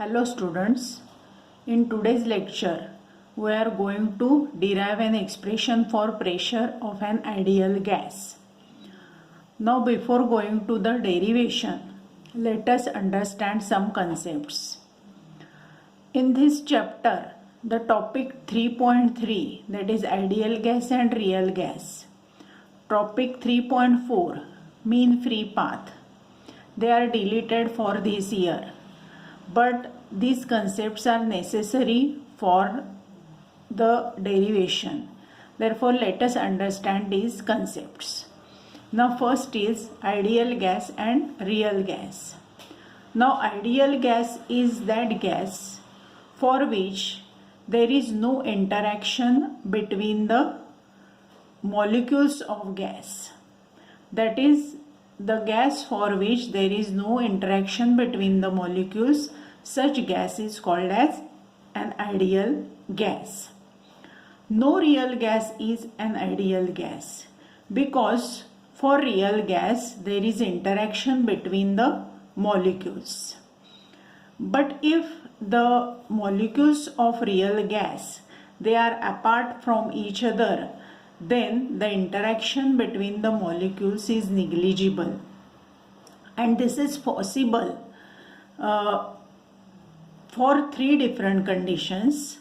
Hello students, in today's lecture we are going to derive an expression for pressure of an ideal gas. Now before going to the derivation, let us understand some concepts. In this chapter, the topic 3.3, that is ideal gas and real gas. Topic 3.4, mean free path. They are deleted for this year. But these concepts are necessary for the derivation. Therefore, let us understand these concepts. Now, first is ideal gas and real gas. Now, ideal gas is that gas for which there is no interaction between the molecules of gas. That is, the gas for which there is no interaction between the molecules, such gas is called as an ideal gas. No real gas is an ideal gas because for real gas there is interaction between the molecules. But if the molecules of real gas, they are apart from each other, then the interaction between the molecules is negligible, and this is possible for three different conditions.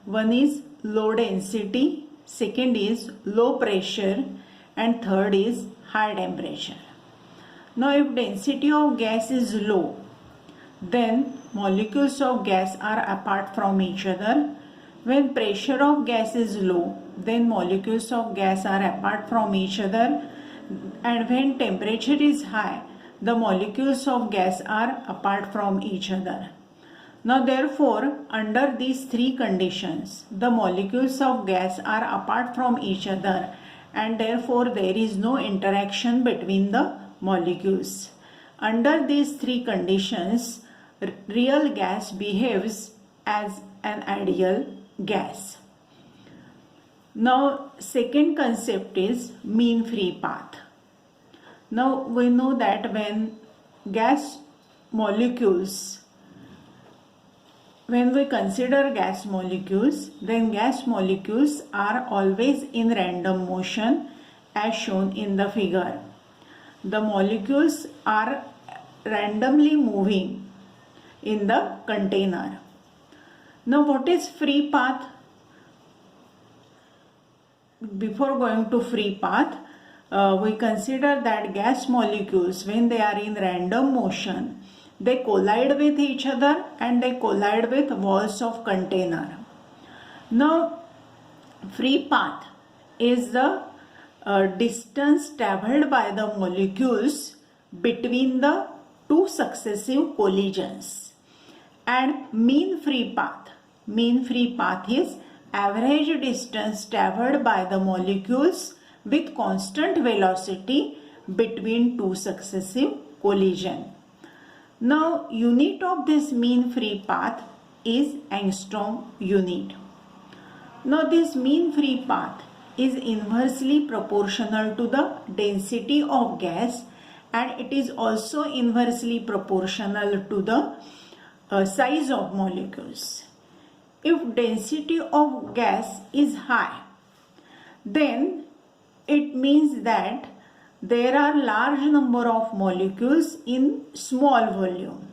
One is low density, second is low pressure, and third is high temperature. Now if density of gas is low, then molecules of gas are apart from each other. When pressure of gas is low, then molecules of gas are apart from each other, and when temperature is high, the molecules of gas are apart from each other. Now therefore, under these three conditions, the molecules of gas are apart from each other, and therefore there is no interaction between the molecules. Under these three conditions, real gas behaves as an ideal gas. Now, second concept is mean free path. Now, we know that when we consider gas molecules, then gas molecules are always in random motion as shown in the figure. The molecules are randomly moving in the container. Now, what is free path? Before going to free path, we consider that gas molecules, when they are in random motion, they collide with each other and they collide with walls of container. Now, free path is the distance traveled by the molecules between the two successive collisions. And mean free path is average distance traveled by the molecules with constant velocity between two successive collisions. Now, unit of this mean free path is angstrom unit. Now, this mean free path is inversely proportional to the density of gas, and it is also inversely proportional to the size of molecules. If density of gas is high, then it means that there are large number of molecules in small volume.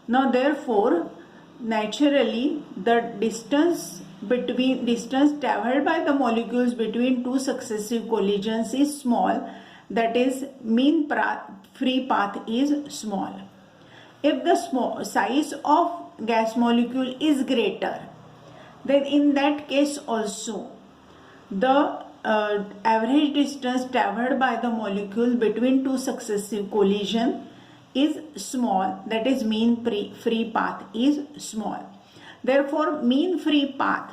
Now therefore, naturally the distance traveled by the molecules between two successive collisions is small, that is mean free path is small. If the size of gas molecule is greater, then in that case also the average distance traveled by the molecule between two successive collisions is small, that is mean free path is small. Therefore, mean free path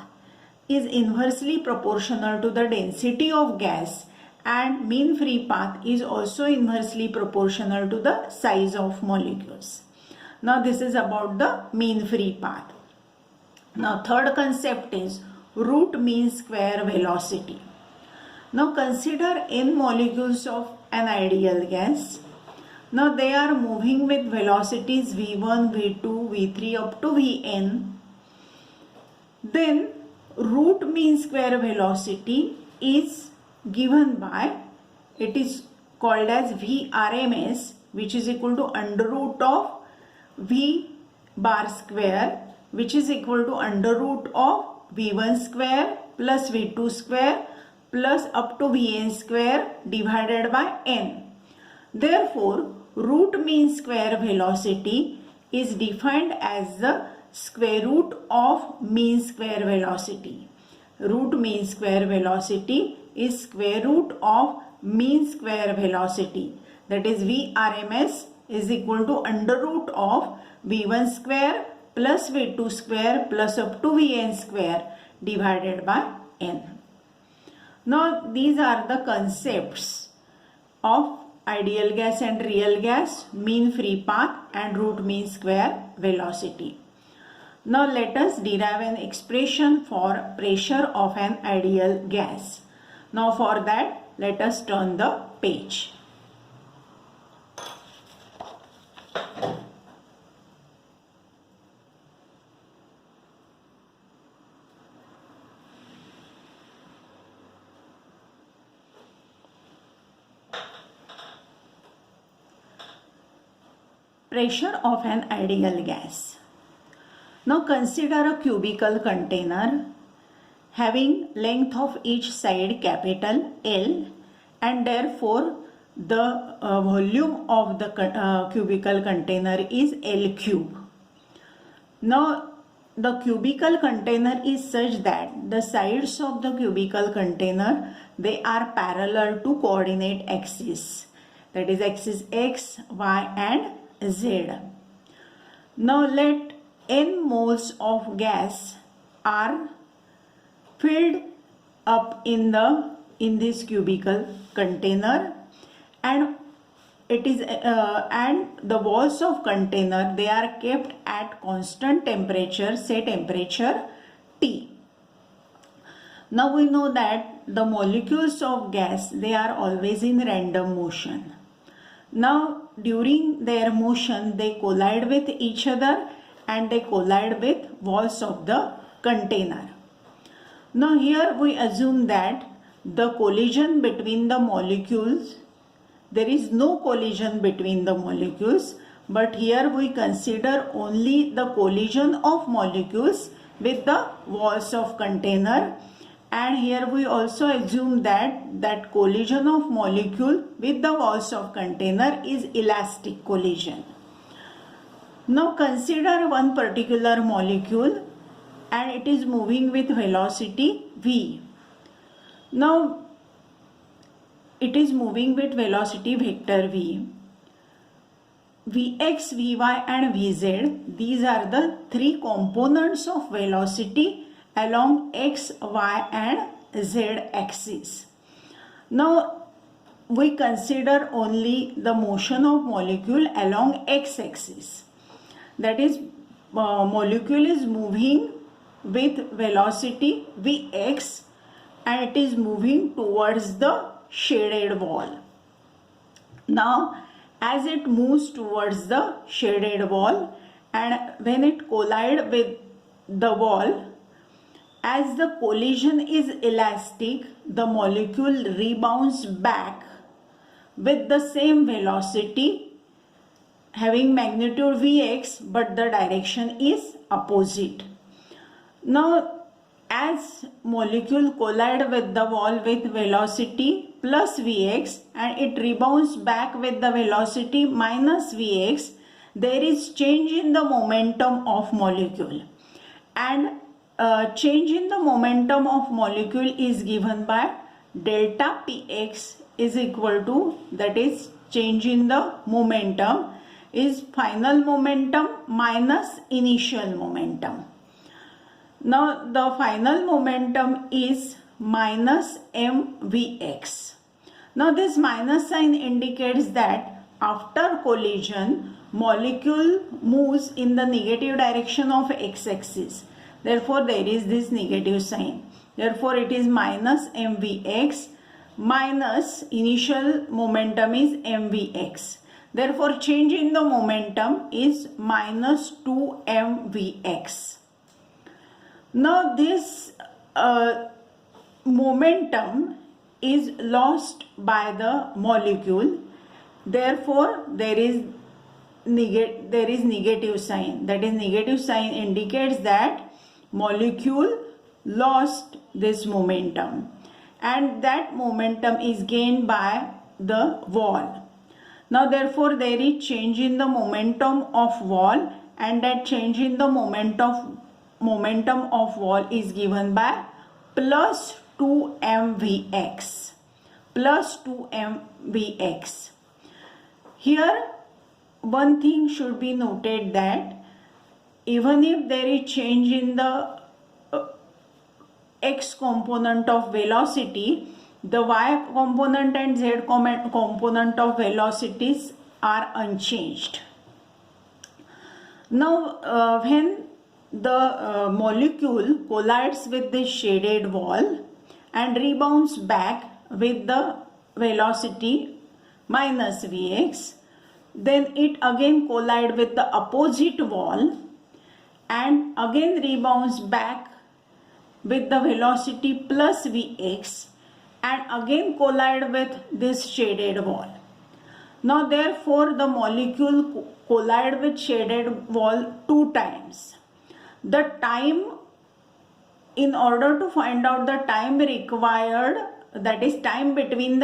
is inversely proportional to the density of gas, and mean free path is also inversely proportional to the size of molecules. Now this is about the mean free path. Now third concept is root mean square velocity. Now consider n molecules of an ideal gas. Now they are moving with velocities v1, v2, v3 up to vn. Then root mean square velocity is given by, it is called as Vrms, which is equal to under root of v bar square, which is equal to under root of v1 square plus v2 square plus up to vn square divided by n. Therefore, root mean square velocity is defined as the square root of mean square velocity. Root mean square velocity is square root of mean square velocity, that is Vrms is equal to under root of v1 square plus v2 square plus up to vn square divided by n. Now these are the concepts of ideal gas and real gas, mean free path and root mean square velocity. Now let us derive an expression for pressure of an ideal gas. Now for that, let us turn the page. Pressure of an ideal gas. Now consider a cubical container having length of each side capital L, and therefore the volume of the cubical container is L cube. Now the cubical container is such that the sides of the cubical container, they are parallel to coordinate axis, that is axis x, y and z. Now let n moles of gas are filled up in this cubical container, and it is and the walls of container, they are kept at constant temperature, say temperature T. Now we know that the molecules of gas, they are always in random motion. Now during their motion, they collide with each other and they collide with walls of the container. Now here we assume that the collision between the molecules, there is no collision between the molecules, but here we consider only the collision of molecules with the walls of container, and here we also assume that collision of molecule with the walls of container is elastic collision. Now consider one particular molecule and it is moving with velocity v. Now it is moving with velocity vector v. Vx, Vy and Vz, these are the three components of velocity along x, y and z axis. Now we consider only the motion of molecule along x axis. That is, molecule is moving with velocity Vx and it is moving towards the shaded wall. Now as it moves towards the shaded wall and when it collides with the wall, as the collision is elastic, the molecule rebounds back with the same velocity having magnitude Vx, but the direction is opposite. Now as molecule collide with the wall with velocity plus Vx and it rebounds back with the velocity minus Vx, there is change in the momentum of molecule, and change in the momentum of molecule is given by delta px is equal to, that is change in the momentum is final momentum minus initial momentum. Now the final momentum is minus mvx. Now this minus sign indicates that after collision, molecule moves in the negative direction of x-axis. Therefore there is this negative sign. Therefore it is minus mvx minus initial momentum is mvx. Therefore, change in the momentum is minus 2 mvx. Now, this momentum is lost by the molecule. Therefore, there is negative sign. That is, negative sign indicates that molecule lost this momentum, and that momentum is gained by the wall. Now, therefore, there is change in the momentum of wall, and that change in the momentum of wall is given by plus 2 mvx. Plus 2 mvx. Here, one thing should be noted, that even if there is change in the x component of velocity, the y component and z component of velocities are unchanged. Now, when the molecule collides with the shaded wall and rebounds back with the velocity minus vx, then it again collides with the opposite wall and again rebounds back with the velocity plus vx and again collide with this shaded wall. Now, therefore, the molecule collide with shaded wall 2 times. The time, in order to find out the time required, that is time between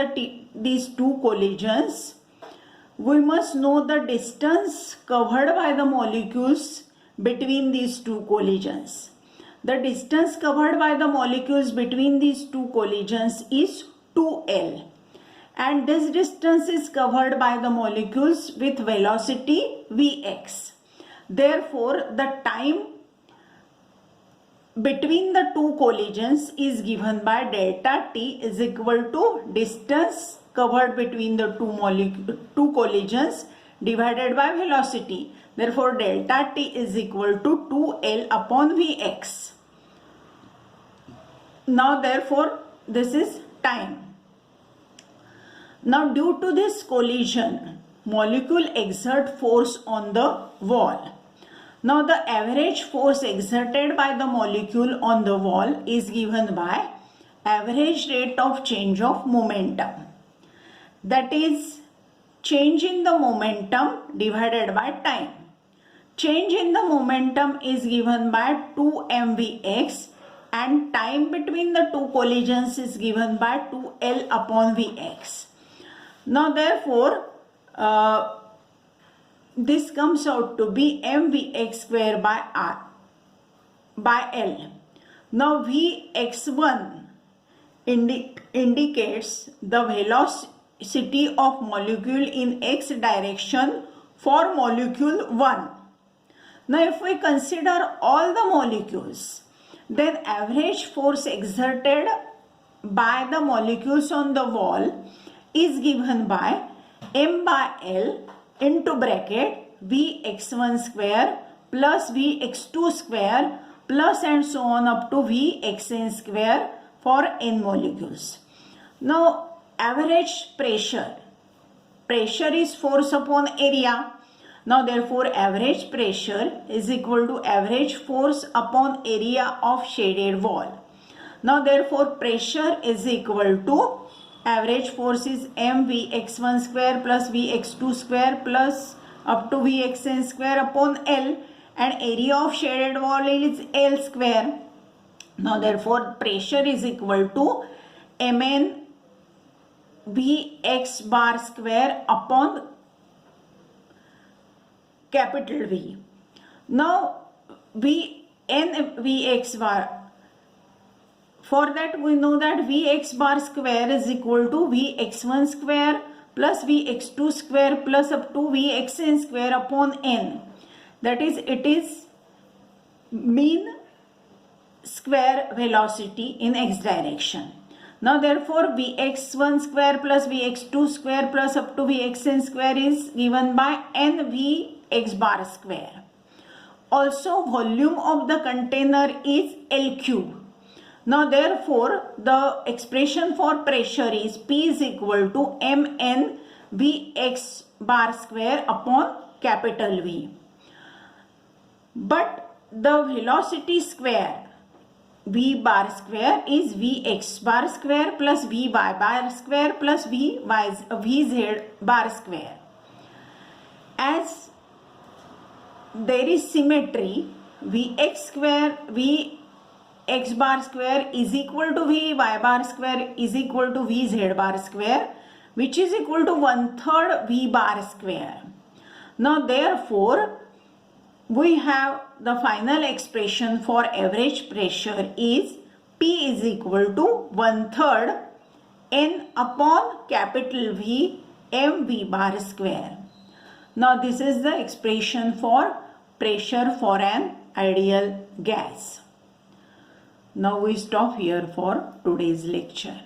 these two collisions, we must know the distance covered by the molecules between these two collisions. The distance covered by the molecules between these two collisions is 2L, and this distance is covered by the molecules with velocity Vx. Therefore, the time between the two collisions is given by delta T is equal to distance covered between the two collisions divided by velocity. Therefore, delta T is equal to 2L upon Vx. Now, therefore, this is time. Now, due to this collision, molecule exert force on the wall. Now, the average force exerted by the molecule on the wall is given by average rate of change of momentum. That is, change in the momentum divided by time. Change in the momentum is given by 2 mvx, and time between the two collisions is given by 2L upon Vx. Now, therefore, this comes out to be mvx square by L. Now, Vx1 indicates the velocity of molecule in x direction for molecule 1. Now, if we consider all the molecules, then average force exerted by the molecules on the wall is given by m by L into bracket Vx1 square plus Vx2 square plus and so on up to Vxn square for n molecules. Now, average pressure is force upon area. Now, therefore, average pressure is equal to average force upon area of shaded wall. Now, therefore, pressure is equal to average force is mvx1 square plus vx2 square plus up to vxn square upon L, and area of shaded wall is L square. Now, therefore, pressure is equal to mn vx bar square upon capital V. Now, Vx bar, for that we know that Vx bar square is equal to Vx1 square plus Vx2 square plus up to Vxn square upon n. That is, it is mean square velocity in x direction. Now, therefore, Vx1 square plus Vx2 square plus up to Vxn square is given by n Vx bar square. Also, volume of the container is L cube. Now, therefore, the expression for pressure is P is equal to mn Vx bar square upon capital V. But the velocity square V bar square is Vx bar square plus Vy bar square plus Vz bar square. As there is symmetry, Vx bar square is equal to Vy bar square is equal to Vz bar square, which is equal to 1/3 V bar square. Now therefore, we have the final expression for average pressure is P is equal to 1/3 N upon capital V mV bar square. Now this is the expression for pressure for an ideal gas. Now we stop here for today's lecture.